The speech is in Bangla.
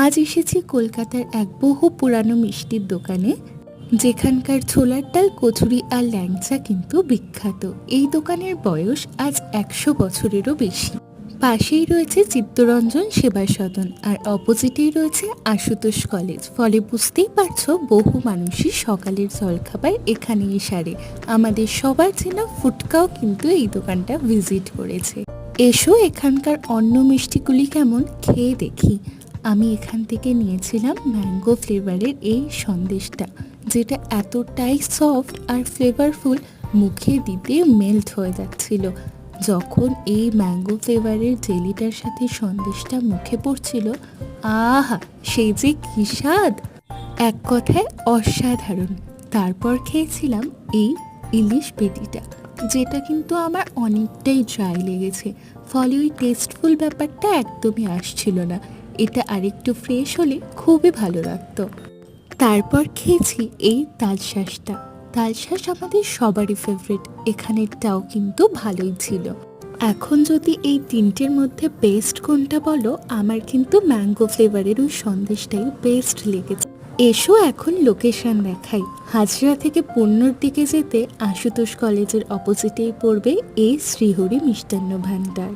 আজ এসেছি কলকাতার এক বহু পুরানো মিষ্টির দোকানে, যেখানকার ছোলার ডাল, কচুরি আর ল্যাংচা কিন্তু বিখ্যাত। এই দোকানের বয়স আজ 100 বছরেরও বেশি। পাশেই রয়েছে চিত্তরঞ্জন সেবা সদন, আর অপোজিটেই রয়েছে আশুতোষ কলেজ। ফলে বুঝতেই পারছো বহু মানুষই সকালের জলখাবার এখানেই সারে। আমাদের সবার চেনা ফুটকাও কিন্তু এই দোকানটা ভিজিট করেছে। এসো এখানকার অন্য মিষ্টিগুলি কেমন খেয়ে দেখি। আমি এখান থেকে নিয়েছিলাম ম্যাঙ্গো ফ্লেভারের এই সন্দেশটা, যেটা এতটাই সফট আর ফ্লেভারফুল, মুখে দিতে মেল্ট হয়ে যাচ্ছিল। যখন এই ম্যাঙ্গো ফ্লেভারের জেলিটার সাথে সন্দেশটা মুখে পড়ছিল, আহা সেই যে কি স্বাদ! এক কথায় অসাধারণ। তারপর খেয়েছিলাম এই ইলিশ পেটিটা, যেটা কিন্তু আমার অনেকটাই ড্রাই লেগেছে, ফলে ওই টেস্টফুল ব্যাপারটা একদমই আসছিল না। এটা আরেকটু ফ্রেশ হলে খুবই ভালো লাগতো। তারপর খেয়েছি এই তালশাঁসটা। তালশাঁস আমাদের সবারই ফেভারিট, এখানেরটাও কিন্তু ভালোই ছিল। এখন যদি এই তিনটের মধ্যে বেস্ট কোনটা বলো, আমার কিন্তু ম্যাঙ্গো ফ্লেভারের ওই সন্দেশটাই বেস্ট লেগেছে। এসো এখন লোকেশন দেখাই। হাজরা থেকে পূর্ণর দিকে যেতে আশুতোষ কলেজের অপোজিটেই পড়বে এই শ্রীহরি মিষ্টান্ন ভাণ্ডার।